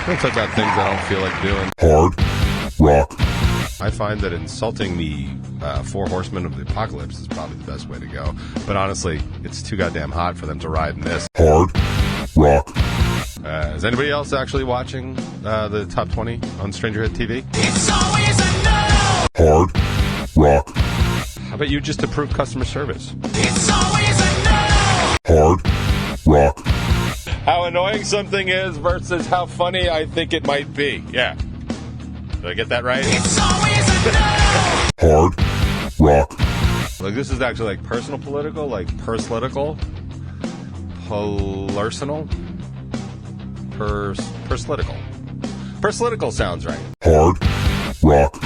I'll talk about things I don't feel like doing. Hard Rock. I find that insulting the four horsemen of the apocalypse is probably the best way to go. But honestly, it's too goddamn hot for them to ride in this. Hard Rock. Is anybody else actually watching the top 20 on Stranger Hit TV? It's always a no. Hard Rock. How about you just approve customer service? It's always a no. Hard Rock. How annoying something is versus how funny I think it might be. Yeah. Did I get that right? It's always a no. Hard Rock. Like, this is actually like personal political, like perslitical, personal, perslitical. Perslitical sounds right. Hard Rock.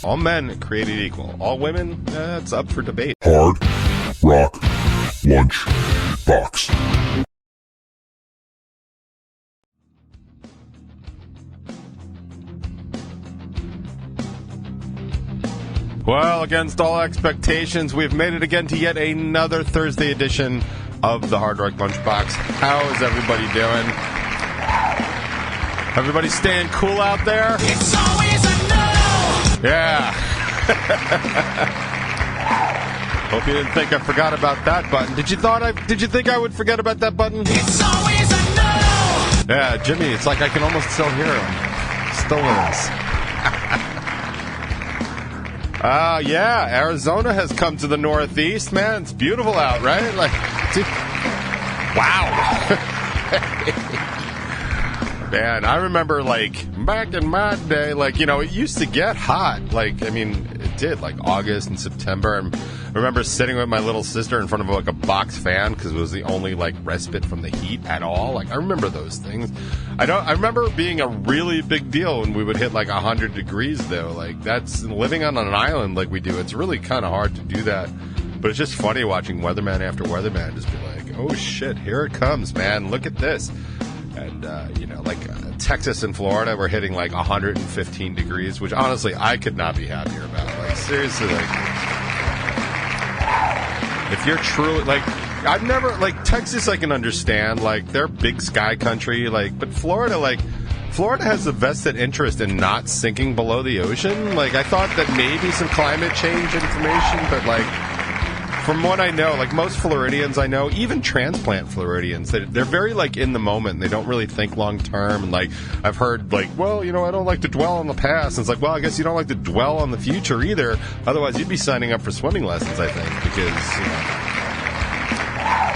All men created equal. All women, it's up for debate. Hard Rock Lunchbox. Well, against all expectations, we've made it again to yet another Thursday edition of the Hard Rock Lunchbox. How is everybody doing? Everybody staying cool out there? It's always a no. Yeah. Hope you didn't think I forgot about that button. Did you think I would forget about that button? It's always a no. Yeah, Jimmy, it's like I can almost still hear him. Still is. Yeah, Arizona has come to the Northeast, man. It's beautiful out, right? Like, wow. Man, I remember, like, back in my day, like, you know, it used to get hot. Like, I mean, it did, like, August and September. And I remember sitting with my little sister in front of, like, a box fan because it was the only, like, respite from the heat at all. Like, I remember those things. I remember it being a really big deal when we would hit, like, 100 degrees, though. Like, that's living on an island like we do. It's really kind of hard to do that. But it's just funny watching weatherman after weatherman just be like, oh, shit, here it comes, man. Look at this. And, you know, like Texas and Florida were hitting like 115 degrees, which honestly I could not be happier about. Like, seriously, like, if you're truly, like, I've never, like, Texas I can understand, like, they're big sky country, like, but Florida, like, Florida has a vested interest in not sinking below the ocean. Like, I thought that maybe some climate change information, but, like, from what I know, like most Floridians I know, even transplant Floridians, they're very like in the moment. They don't really think long term. And like I've heard like, well, you know, I don't like to dwell on the past. And it's like, well, I guess you don't like to dwell on the future either. Otherwise, you'd be signing up for swimming lessons, I think, because you know,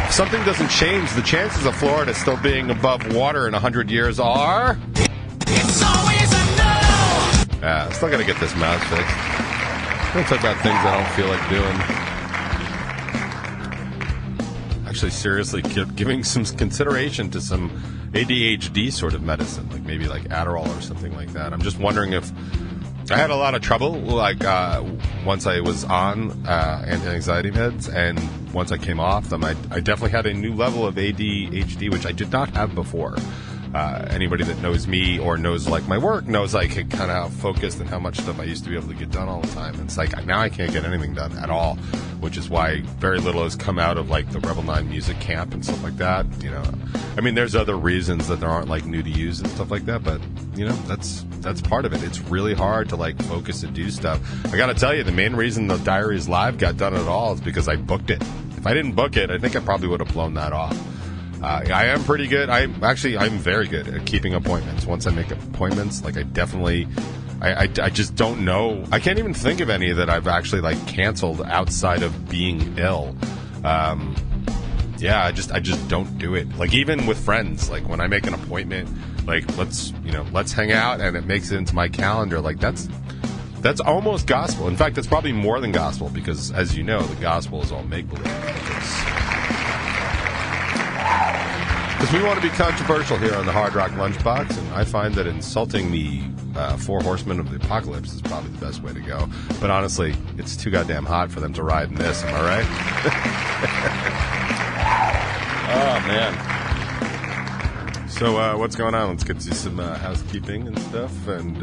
if something doesn't change, the chances of Florida still being above water in 100 years are. It's always a no. Yeah, still got to get this mouse fixed. I'm gonna talk about things I don't feel like doing. Actually seriously giving some consideration to some ADHD sort of medicine, like maybe like Adderall or something like that. I'm just wondering if I had a lot of trouble, like once I was on anti-anxiety meds, and once I came off them, I definitely had a new level of ADHD, which I did not have before. Anybody that knows me or knows like my work knows like kind of how focused and how much stuff I used to be able to get done all the time. And it's like now I can't get anything done at all, which is why very little has come out of like the Rebel 9 music camp and stuff like that. You know, I mean, there's other reasons that there aren't like new to use and stuff like that, but you know, that's part of it. It's really hard to like focus and do stuff. I got to tell you, the main reason the Diaries Live got done at all is because I booked it. If I didn't book it, I think I probably would have blown that off. I am pretty good. I'm very good at keeping appointments. Once I make appointments, like I just don't know. I can't even think of any that I've actually like canceled outside of being ill. Yeah, I just don't do it. Like even with friends, like when I make an appointment, like let's hang out, and it makes it into my calendar. Like that's almost gospel. In fact, that's probably more than gospel, because as you know, the gospel is all make believe. Because we want to be controversial here on the Hard Rock Lunchbox, and I find that insulting the four horsemen of the apocalypse is probably the best way to go. But honestly, it's too goddamn hot for them to ride in this, am I right? Oh, man. So, what's going on? Let's get to some housekeeping and stuff, and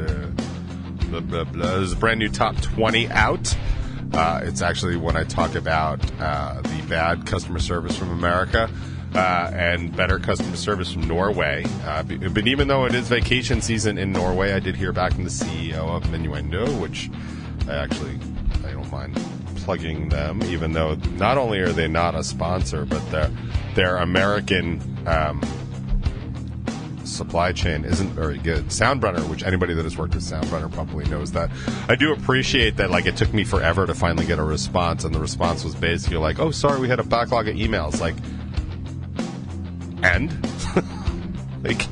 blah, blah, blah. There's a brand new Top 20 out. It's actually when I talk about the bad customer service from America. and better customer service from Norway. But even though it is vacation season in Norway, I did hear back from the CEO of Minuendo, which I don't mind plugging them, even though not only are they not a sponsor, but their American supply chain isn't very good. Soundrunner, which anybody that has worked with Soundrunner probably knows that. I do appreciate that, like, it took me forever to finally get a response, and the response was basically like, oh, sorry, we had a backlog of emails. Like, and? Like,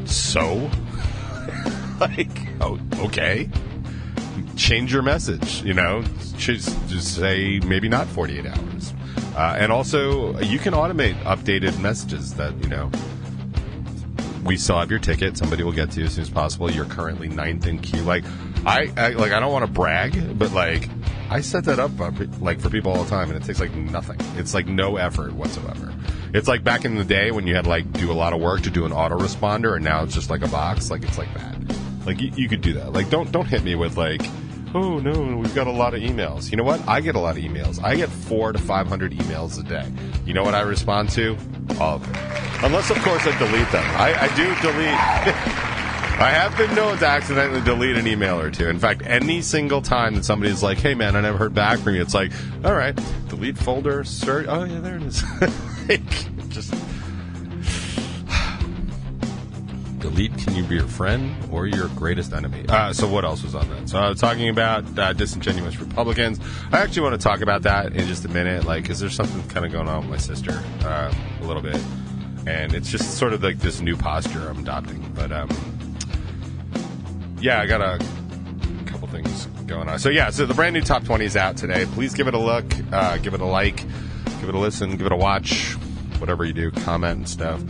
so? Like, oh, okay. Change your message, just say maybe not 48 hours. And also, you can automate updated messages that, we still have your ticket. Somebody will get to you as soon as possible. You're currently 9th in queue. Like, I don't want to brag, but like, I set that up like for people all the time, and it takes like nothing. It's like no effort whatsoever. It's like back in the day when you had to like do a lot of work to do an autoresponder, and now it's just like a box. Like, it's like that. Like, you could do that. Like, don't hit me with like, oh no, we've got a lot of emails. You know what? I get a lot of emails. I get 400 to 500 emails a day. You know what I respond to? All of them. Unless, of course, I delete them. I do delete. I have been known to accidentally delete an email or two. In fact, any single time that somebody's like, hey man, I never heard back from you, it's like, all right, delete folder, search. Oh yeah, there it is. Like, just delete. Can you be your friend or your greatest enemy? So what else was on that? So I was talking about disingenuous Republicans. I actually want to talk about that in just a minute. Like, because there's something kind of going on with my sister a little bit. And it's just sort of like this new posture I'm adopting. But, yeah, I got a couple things going on. So the brand new Top 20 is out today. Please give it a look, give it a like, give it a listen, give it a watch, whatever you do, comment and stuff.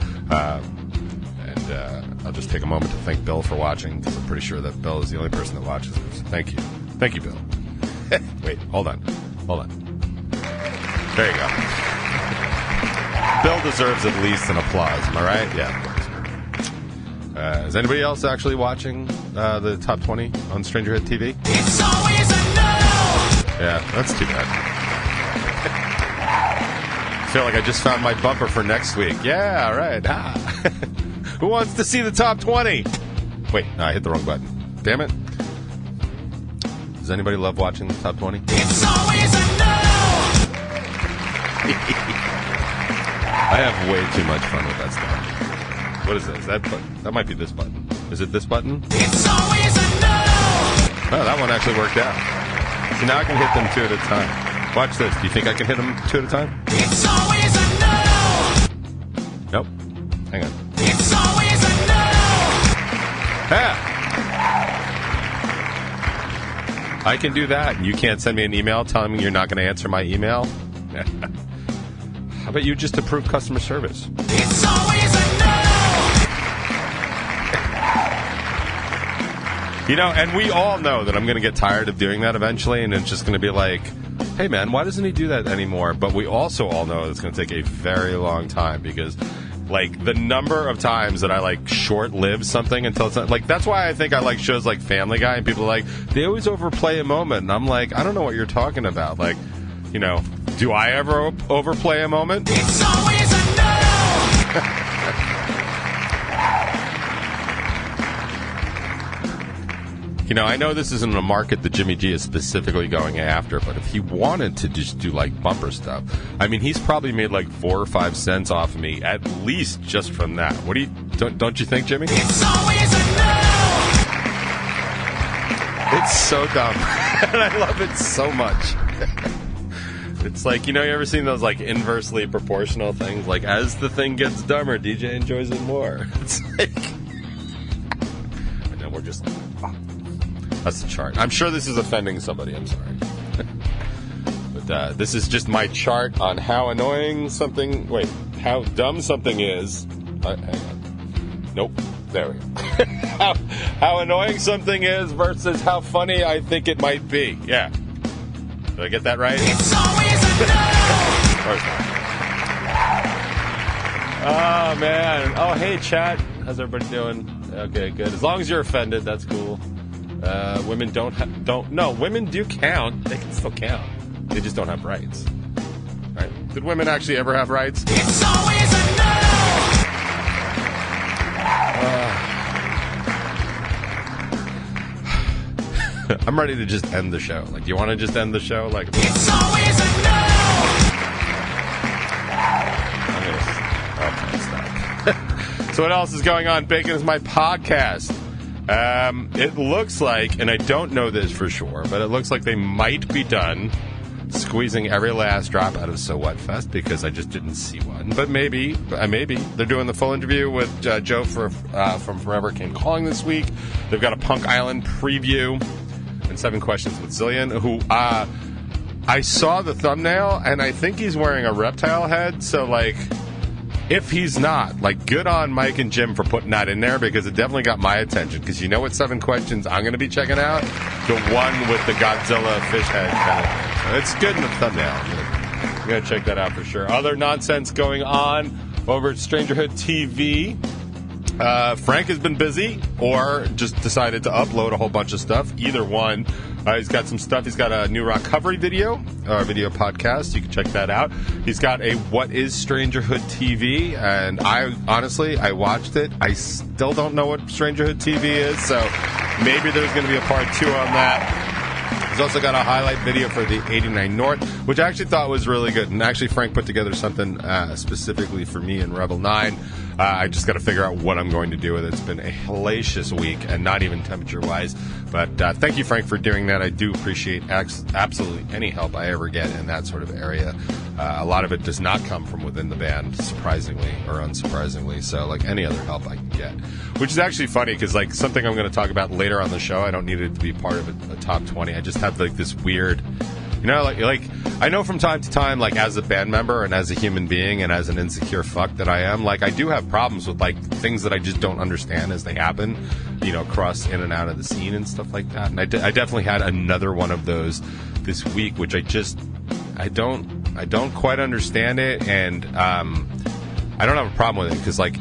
I'll just take a moment to thank Bill for watching, because I'm pretty sure that Bill is the only person that watches. So thank you. Thank you, Bill. Wait, hold on. There you go. Bill deserves at least an applause. Am I right? Yeah, of course. Is anybody else actually watching the Top 20 on Stranger Hit TV? It's always a no! Yeah, that's too bad. I feel like I just found my bumper for next week. Yeah, all right. Who wants to see the Top 20? Wait, no, I hit the wrong button. Damn it. Does anybody love watching the Top 20? It's always a no! I have way too much fun with that stuff. What is this? That might be this button. Is it this button? It's always a no! Oh, that one actually worked out. So now I can hit them 2 at a time. Watch this. Do you think I can hit them 2 at a time? It's always a no! Nope. Hang on. It's always a no! Ah! I can do that, and you can't send me an email telling me you're not going to answer my email? How about you just approve customer service? It's always a no! And we all know that I'm going to get tired of doing that eventually, and it's just going to be like, hey man, why doesn't he do that anymore? But we also all know it's going to take a very long time, because like the number of times that I like short-live something until it's not, like, that's why I think I like shows like Family Guy, and people are like, they always overplay a moment, and I'm like, I don't know what you're talking about. Like, do I ever overplay a moment? It's always a no! I know this isn't a market that Jimmy G is specifically going after, but if he wanted to just do like bumper stuff, I mean, he's probably made like 4 or 5 cents off of me, at least just from that. What do you don't you think, Jimmy? It's always a no! It's so dumb, and I love it so much. It's like, you ever seen those like inversely proportional things? Like, as the thing gets dumber, DJ enjoys it more. It's like, and then we're just like, oh. That's the chart. I'm sure this is offending somebody. I'm sorry. But this is just my chart on how annoying something... Wait, how dumb something is. Hang on. Nope. There we go. how annoying something is versus how funny I think it might be. Yeah. Did I get that right? It's always a no! Oh, man. Oh, hey, chat. How's everybody doing? Okay, good. As long as you're offended, that's cool. Women women do count. They can still count. They just don't have rights. Right? Did women actually ever have rights? It's always a no. I'm ready to just end the show. Like, do you want to just end the show? Like, It's always a no. stop. So what else is going on? Bacon is my podcast. It looks like, and I don't know this for sure, but it looks like they might be done squeezing every last drop out of So What Fest because I just didn't see one. But maybe they're doing the full interview with Joe from Forever Came Calling this week. They've got a Punk Island preview and 7 Questions with Zillion, who I saw the thumbnail and I think he's wearing a reptile head. So like, if he's not, like, good on Mike and Jim for putting that in there because it definitely got my attention. Because you know what 7 Questions I'm going to be checking out? The one with the Godzilla fish head kind of thing. So it's good in the thumbnail. I'm going to check that out for sure. Other nonsense going on over at Strangerhood TV. Frank has been busy or just decided to upload a whole bunch of stuff. Either one. He's got some stuff. He's got a new recovery video podcast. You can check that out. He's got a What is Strangerhood TV, and I watched it. I still don't know what Strangerhood TV is, so maybe there's going to be a part 2 on that. He's also got a highlight video for the 89 North, which I actually thought was really good. And actually, Frank put together something specifically for me in Revel 9. I just got to figure out what I'm going to do with it. It's been a hellacious week, and not even temperature-wise. But thank you, Frank, for doing that. I do appreciate absolutely any help I ever get in that sort of area. A lot of it does not come from within the band, surprisingly or unsurprisingly. So, like, any other help I can get. Which is actually funny, because, like, something I'm going to talk about later on the show, I don't need it to be part of a top 20. I just have, like, this weird... You know, like I know from time to time, like, as a band member and as a human being and as an insecure fuck that I am, like, I do have problems with, like, things that I just don't understand as they happen, you know, cross in and out of the scene and stuff like that. And I definitely had another one of those this week, which I don't quite understand it, and I don't have a problem with it because, like,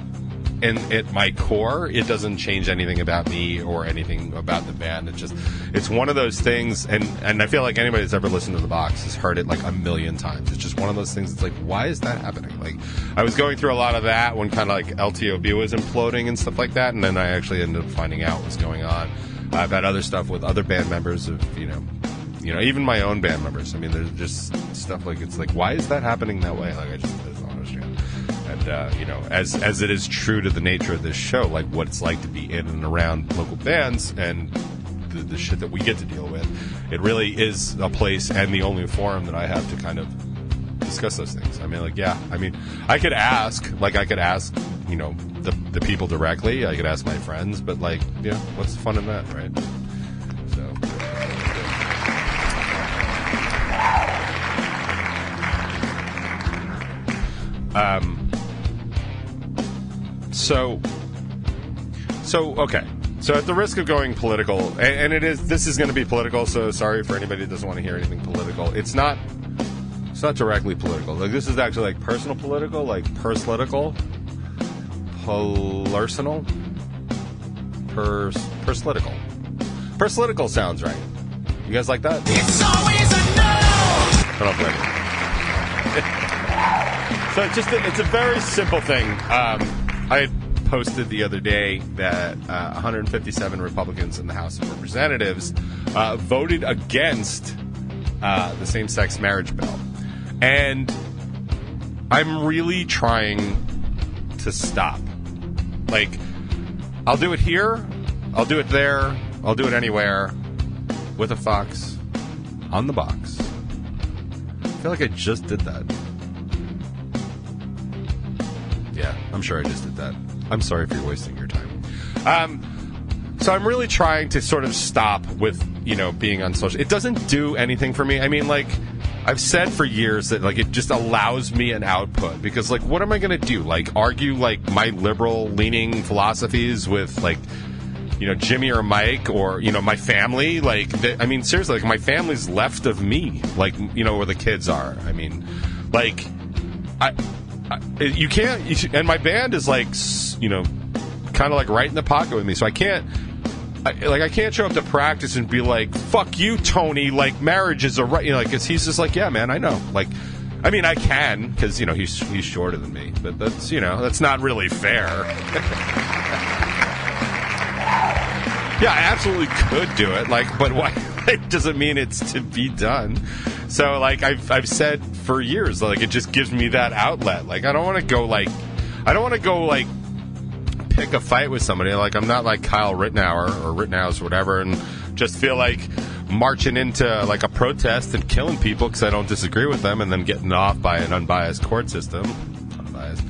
at my core, it doesn't change anything about me or anything about the band. It's one of those things, and I feel like anybody that's ever listened to The Box has heard it like a million times. It's just one of those things. It's like, why is that happening? Like, I was going through a lot of that when kind of like LTOB was imploding and stuff like that, and then I actually ended up finding out what was going on. I've had other stuff with other band members of, you know, even my own band members. I mean, there's just stuff like, it's like, why is that happening that way? Like, I just don't understand. And, you know, as it is true to the nature of this show, like what it's like to be in and around local bands and the shit that we get to deal with, it really is a place and the only forum that I have to kind of discuss those things. I mean, like, yeah, I mean, I could ask, you know, the people directly. I could ask my friends, but, like, yeah, what's the fun in that, right? So... So okay. So at the risk of going political, and this is going to be political, so sorry for anybody that doesn't want to hear anything political. It's not directly political. Like, this is actually like personal political, like personal, personal, perspolitical. Perspolitical sounds right. You guys like that? It's always a no. I don't blame you. So it's a very simple thing. I had posted the other day that 157 Republicans in the House of Representatives voted against the same-sex marriage bill. And I'm really trying to stop. Like, I'll do it here, I'll do it there, I'll do it anywhere, with a fox on the box. I feel like I just did that. Yeah, I'm sure I just did that. I'm sorry if you're wasting your time. So I'm really trying to sort of stop with, you know, being on social. It doesn't do anything for me. I mean, like, I've said for years that, like, it just allows me an output. Because, like, what am I going to do? Like, argue, like, my liberal-leaning philosophies with, like, you know, Jimmy or Mike or, you know, my family? Like, I mean, seriously, like, my family's left of me. Like, you know, where the kids are. I mean, like, you can't, and my band is, like, you know, kind of like right in the pocket with me, so I can't show up to practice and be like, fuck you, Tony, like, marriage is a right, you know, like, 'cause he's just like, yeah, man, I know, like, I mean, I can, because, he's shorter than me. But that's not really fair. Yeah, I absolutely could do it. But why? It doesn't mean it's to be done. So, I've said for years, it just gives me that outlet. I don't want to go, pick a fight with somebody. I'm not like Kyle Rittenhouse or Rittenhouse or whatever, and just feel like marching into a protest and killing people because I don't disagree with them, and then getting off by an unbiased court system. Unbiased.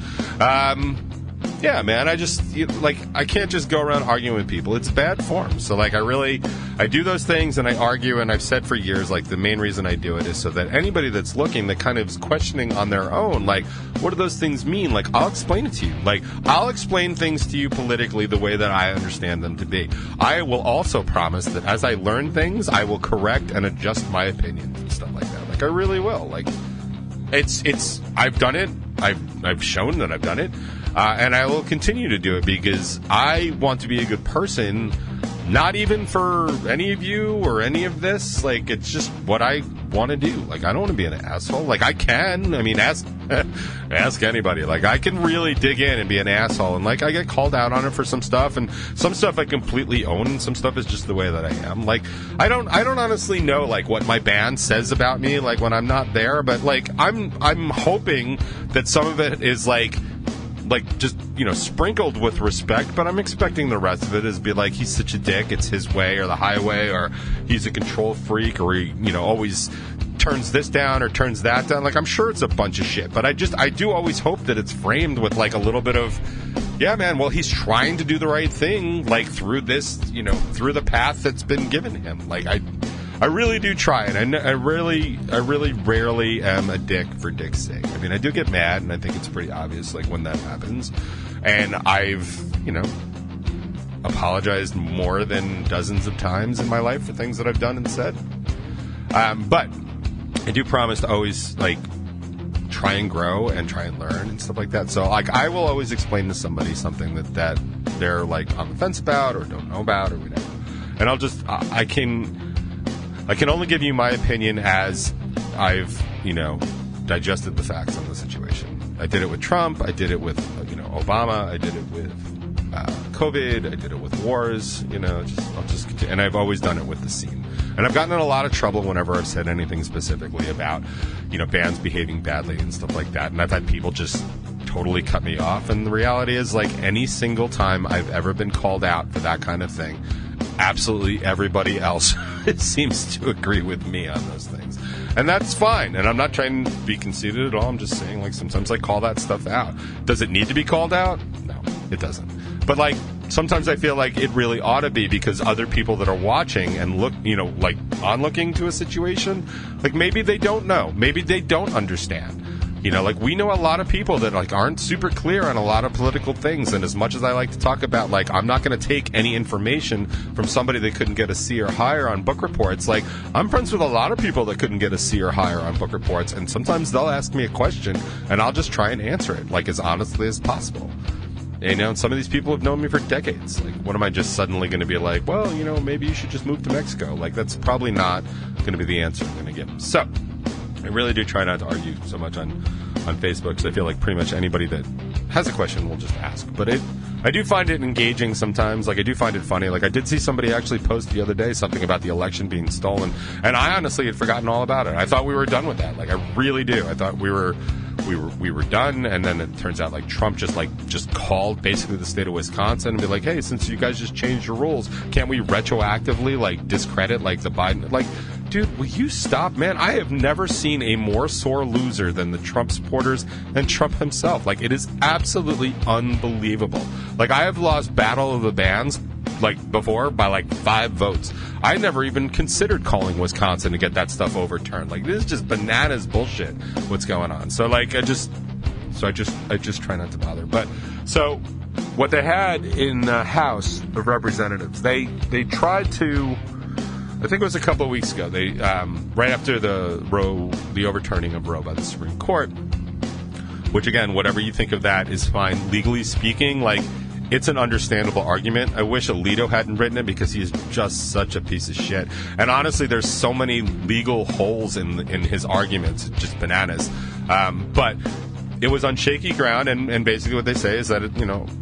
Yeah, man, I can't just go around arguing with people. It's bad form. So, I do those things and I argue, and I've said for years, the main reason I do it is so that anybody that's looking, that kind of is questioning on their own, what do those things mean? I'll explain it to you. I'll explain things to you politically the way that I understand them to be. I will also promise that as I learn things, I will correct and adjust my opinion and stuff like that. I really will. I've done it. I've shown that I've done it. And I will continue to do it because I want to be a good person, not even for any of you or any of this. It's just what I want to do. I don't want to be an asshole. I can. I mean, ask anybody. I can really dig in and be an asshole. And, I get called out on it for some stuff. And some stuff I completely own. And some stuff is just the way that I am. I don't honestly know, what my band says about me, when I'm not there. But, I'm hoping that some of it is, just, sprinkled with respect, but I'm expecting the rest of it is be he's such a dick, it's his way or the highway, or he's a control freak, or he, always turns this down or turns that down. I'm sure it's a bunch of shit, but I do always hope that it's framed with, a little bit of, yeah, man, well, he's trying to do the right thing, through this, through the path that's been given him. I really do try, and I really rarely am a dick for dick's sake. I mean, I do get mad, and I think it's pretty obvious, when that happens. And I've, apologized more than dozens of times in my life for things that I've done and said. But I do promise to always, try and grow and try and learn and stuff like that. So, I will always explain to somebody something that they're, on the fence about or don't know about or whatever. And I'll just, I can only give you my opinion as I've, digested the facts on the situation. I did it with Trump. I did it with, Obama. I did it with COVID. I did it with wars. I'll just continue. And I've always done it with the scene. And I've gotten in a lot of trouble whenever I've said anything specifically about, bands behaving badly and stuff like that. And I've had people just totally cut me off. And the reality is, any single time I've ever been called out for that kind of thing, absolutely everybody else seems to agree with me on those things. And that's fine. And I'm not trying to be conceited at all. I'm just saying, sometimes I call that stuff out. Does it need to be called out? No, it doesn't. But, sometimes I feel like it really ought to be, because other people that are watching and look, onlooking to a situation, maybe they don't know. Maybe they don't understand. We know a lot of people that, aren't super clear on a lot of political things. And as much as I like to talk about, I'm not going to take any information from somebody that couldn't get a C or higher on book reports. I'm friends with a lot of people that couldn't get a C or higher on book reports. And sometimes they'll ask me a question, and I'll just try and answer it, as honestly as possible. And some of these people have known me for decades. What am I just suddenly going to be well, maybe you should just move to Mexico? That's probably not going to be the answer I'm going to give. So, I really do try not to argue so much on Facebook, because I feel like pretty much anybody that has a question will just ask. But I do find it engaging sometimes. I do find it funny. I did see somebody actually post the other day something about the election being stolen, and I honestly had forgotten all about it. I thought we were done with that. I really do. I thought we were done, and then it turns out Trump just called basically the state of Wisconsin and be like, hey, since you guys just changed your rules, can't we retroactively discredit the Biden? Dude, will you stop, man? I have never seen a more sore loser than the Trump supporters and Trump himself. It is absolutely unbelievable. I have lost Battle of the Bands before by 5 votes. I never even considered calling Wisconsin to get that stuff overturned. This is just bananas bullshit what's going on. So I just try not to bother. But so what they had in the House of Representatives, they tried to, I think it was a couple of weeks ago, they right after the overturning of Roe by the Supreme Court, which again, whatever you think of that is fine. Legally speaking, it's an understandable argument. I wish Alito hadn't written it, because he is just such a piece of shit. And honestly, there's so many legal holes in his arguments. It's just bananas. But it was on shaky ground, and basically what they say is that,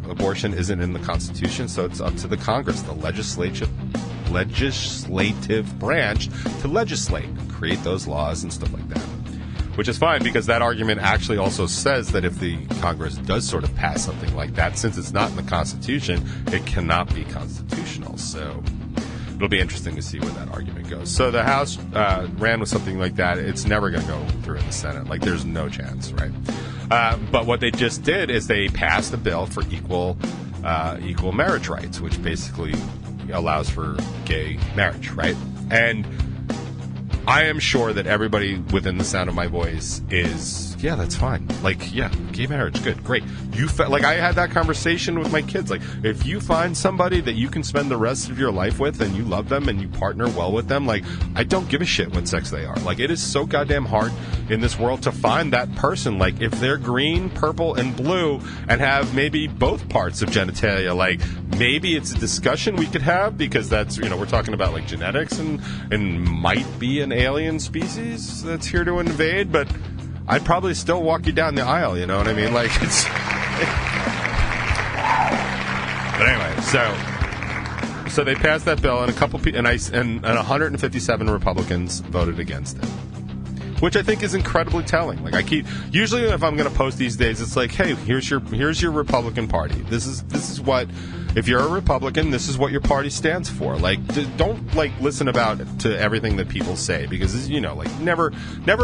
abortion isn't in the Constitution, so it's up to the Congress, the legislative branch, to legislate, create those laws and stuff like that. Which is fine, because that argument actually also says that if the Congress does sort of pass something like that, since it's not in the Constitution, it cannot be constitutional. So it'll be interesting to see where that argument goes. So the House ran with something like that. It's never going to go through in the Senate. Like, there's no chance, right? But what they just did is they passed a bill for equal marriage rights, which basically allows for gay marriage, right? And I am sure that everybody within the sound of my voice is, yeah, that's fine. Like, yeah, gay marriage, good, great. Like, I had that conversation with my kids. Like, if you find somebody that you can spend the rest of your life with and you love them and you partner well with them, like, I don't give a shit what sex they are. Like, it is so goddamn hard in this world to find that person. Like, if they're green, purple, and blue and have maybe both parts of genitalia, like, maybe it's a discussion we could have, because that's, we're talking about, like, genetics and might be an alien species that's here to invade, but I'd probably still walk you down the aisle, you know what I mean? Like, it's... But anyway, so they passed that bill, and and 157 Republicans voted against it, which I think is incredibly telling. Like, usually if I'm going to post these days, it's like, hey, here's your Republican Party. This is what, if you're a Republican, this is what your party stands for. Like, don't listen to everything that people say, because never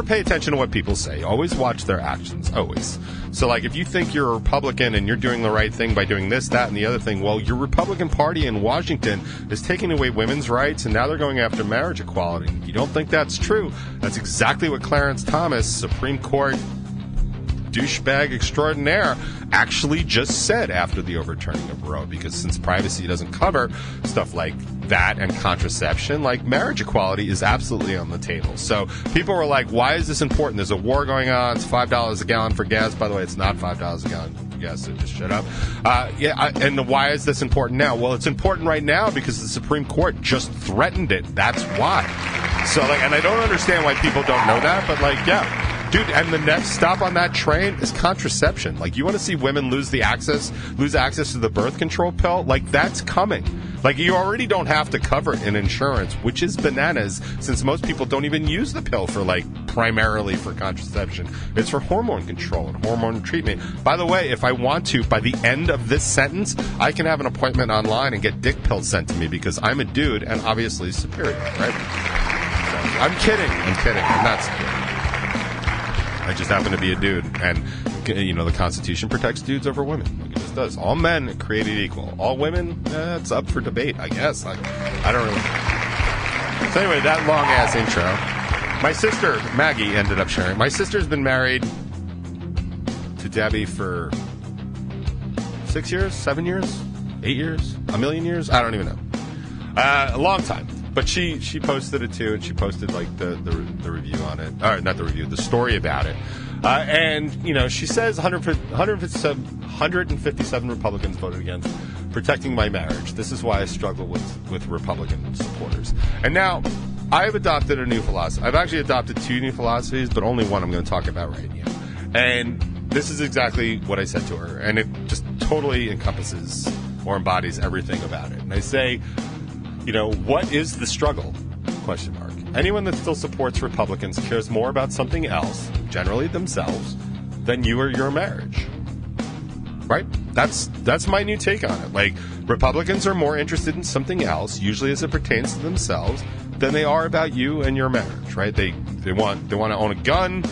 pay attention to what people say. Always watch their actions. Always. So, like, if you think you're a Republican and you're doing the right thing by doing this, that, and the other thing, well, your Republican Party in Washington is taking away women's rights, and now they're going after marriage equality. You don't think that's true? That's exactly what Clarence Thomas, Supreme Court douchebag extraordinaire, actually just said after the overturning of Roe, because since privacy doesn't cover stuff like that and contraception, like, marriage equality is absolutely on the table. So people were like, why is this important? There's a war going on. It's $5 a gallon for gas. By the way, it's not $5 a gallon for gas, so just shut up. And why is this important now? Well, it's important right now because the Supreme Court just threatened it. That's why. So, like, and I don't understand why people don't know that, but, like, yeah. Dude, and the next stop on that train is contraception. Like, you want to see women lose access to the birth control pill? Like, that's coming. Like, you already don't have to cover it in insurance, which is bananas, since most people don't even use the pill for, like, primarily for contraception. It's for hormone control and hormone treatment. By the way, if I want to, by the end of this sentence, I can have an appointment online and get dick pills sent to me, because I'm a dude and obviously superior, right? So, I'm kidding. I'm not superior. I just happen to be a dude, and the Constitution protects dudes over women. Like, it just does. All men created equal. All women, it's up for debate, I guess. I don't really. So anyway, that long ass intro. My sister Maggie ended up sharing. My sister's been married to Debbie for 6 years, 7 years, 8 years, a million years. I don't even know. A long time. But she posted it too, and she posted, like, the review on it. Or not the review, the story about it. And she says 157 Republicans voted against protecting my marriage. This is why I struggle with Republican supporters. And now, I have adopted a new philosophy. I've actually adopted 2 new philosophies, but only one I'm going to talk about right now. And this is exactly what I said to her, and it just totally encompasses or embodies everything about it. And I say, what is the struggle? ? Anyone that still supports Republicans cares more about something else, generally themselves, than you or your marriage. Right? That's my new take on it. Like, Republicans are more interested in something else, usually as it pertains to themselves, than they are about you and your marriage, right? They want to own a gun.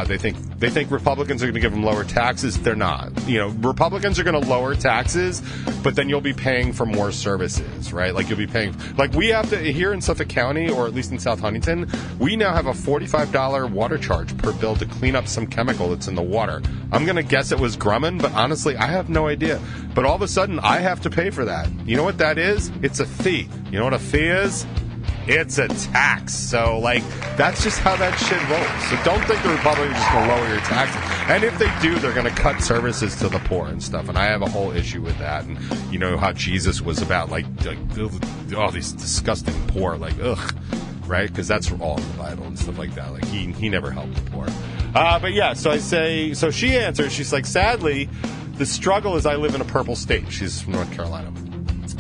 They think Republicans are going to give them lower taxes. They're not. Republicans are going to lower taxes, but then you'll be paying for more services, right? Like, you'll be paying. Like, we have to, here in Suffolk County, or at least in South Huntington, we now have a $45 water charge per bill to clean up some chemical that's in the water. I'm going to guess it was Grumman, but honestly, I have no idea. But all of a sudden, I have to pay for that. You know what that is? It's a fee. You know what a fee is? It's a tax. So, like, that's just how that shit rolls. So don't think the Republicans are just going to lower your taxes. And if they do, they're going to cut services to the poor and stuff. And I have a whole issue with that. And you know how Jesus was about, like all these disgusting poor, like, ugh, right? Because that's all in the Bible and stuff like that. Like, he never helped the poor. But yeah, so I say, so she answers, she's like, sadly, the struggle is I live in a purple state. She's from North Carolina.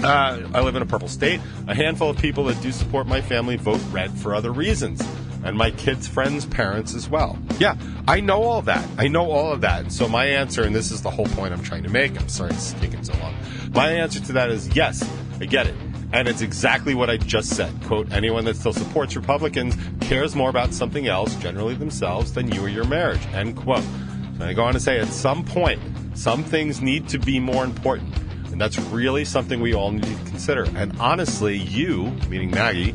I live in a purple state. A handful of people that do support my family vote red for other reasons. And my kids' friends' parents as well. Yeah, I know all that. I know all of that. So my answer, and this is the whole point I'm trying to make, I'm sorry it's taking so long. My answer to that is yes, I get it. And it's exactly what I just said. Quote, anyone that still supports Republicans cares more about something else, generally themselves, than you or your marriage. End quote. And I go on to say, at some point, some things need to be more important. And that's really something we all need to consider. And honestly, you, meaning Maggie,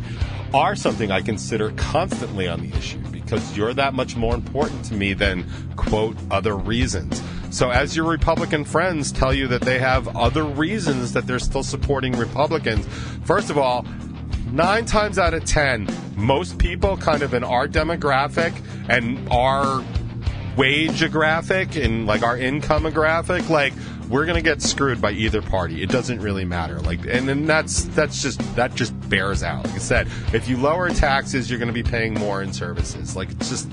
are something I consider constantly on the issue because you're that much more important to me than, quote, other reasons. So as your Republican friends tell you that they have other reasons that they're still supporting Republicans, first of all, 9 times out of 10, most people kind of in our demographic and our wage-graphic and like our income-graphic, like we're going to get screwed by either party. It doesn't really matter. Like, and then that just bears out. Like I said, if you lower taxes, you're going to be paying more in services. Like it's just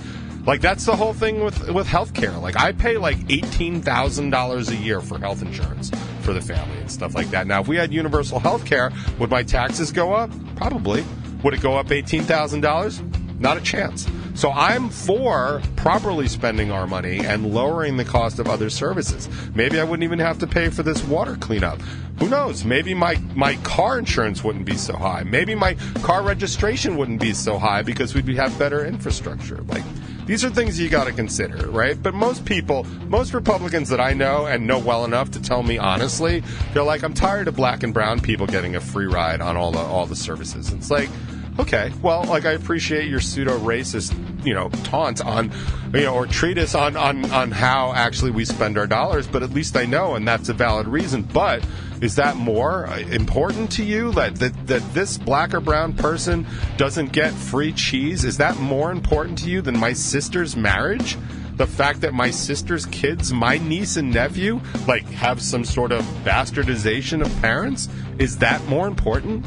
like that's the whole thing with healthcare. Like I pay like $18,000 a year for health insurance for the family and stuff like that. Now, if we had universal healthcare, would my taxes go up? Probably. Would it go up $18,000? Not a chance. So I'm for properly spending our money and lowering the cost of other services. Maybe I wouldn't even have to pay for this water cleanup. Who knows? Maybe my car insurance wouldn't be so high. Maybe my car registration wouldn't be so high because we'd have better infrastructure. Like, these are things you got to consider, right? But most people, most Republicans that I know and know well enough to tell me honestly, they're like, I'm tired of black and brown people getting a free ride on all the services. It's like, okay, well, like I appreciate your pseudo-racist, taunt on, or treatise on how actually we spend our dollars, but at least I know, and that's a valid reason. But is that more important to you that this black or brown person doesn't get free cheese? Is that more important to you than my sister's marriage? The fact that my sister's kids, my niece and nephew, like have some sort of bastardization of parents? Is that more important?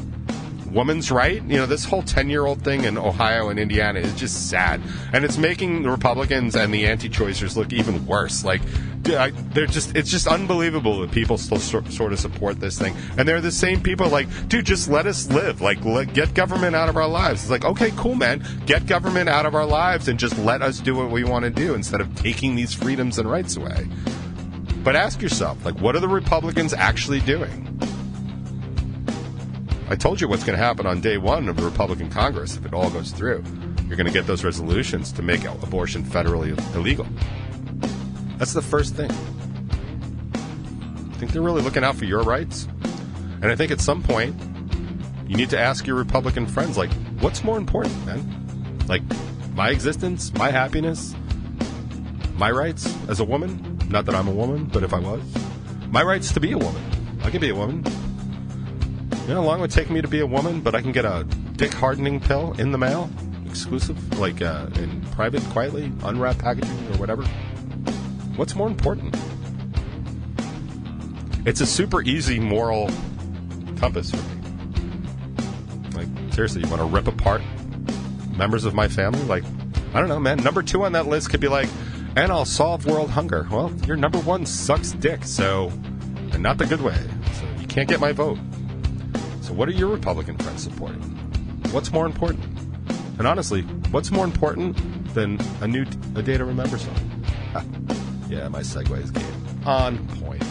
Woman's right, this whole 10-year-old thing in Ohio and Indiana is just sad, and it's making the Republicans and the anti-choicers look even worse. Like, it's just unbelievable that people still sort of support this thing, and they're the same people like, dude, just let us live, like, get government out of our lives. It's like, okay, cool, man, get government out of our lives and just let us do what we want to do instead of taking these freedoms and rights away. But ask yourself, like, what are the Republicans actually doing? I told you what's going to happen on day one of the Republican Congress if it all goes through. You're going to get those resolutions to make abortion federally illegal. That's the first thing. I think they're really looking out for your rights. And I think at some point, you need to ask your Republican friends, like, what's more important, man? Like, my existence, my happiness, my rights as a woman? Not that I'm a woman, but if I was. My rights to be a woman. I can be a woman. You know how long it would take me to be a woman, but I can get a dick-hardening pill in the mail, exclusive, like in private, quietly, unwrapped packaging or whatever? What's more important? It's a super easy moral compass for me. Like, seriously, you want to rip apart members of my family? Like, I don't know, man. Number 2 on that list could be like, and I'll solve world hunger. Well, your number 1 sucks dick, so, and not the good way. So you can't get my vote. So what are your Republican friends supporting? What's more important? And honestly, what's more important than a Day to Remember song? Yeah, my segues game on point.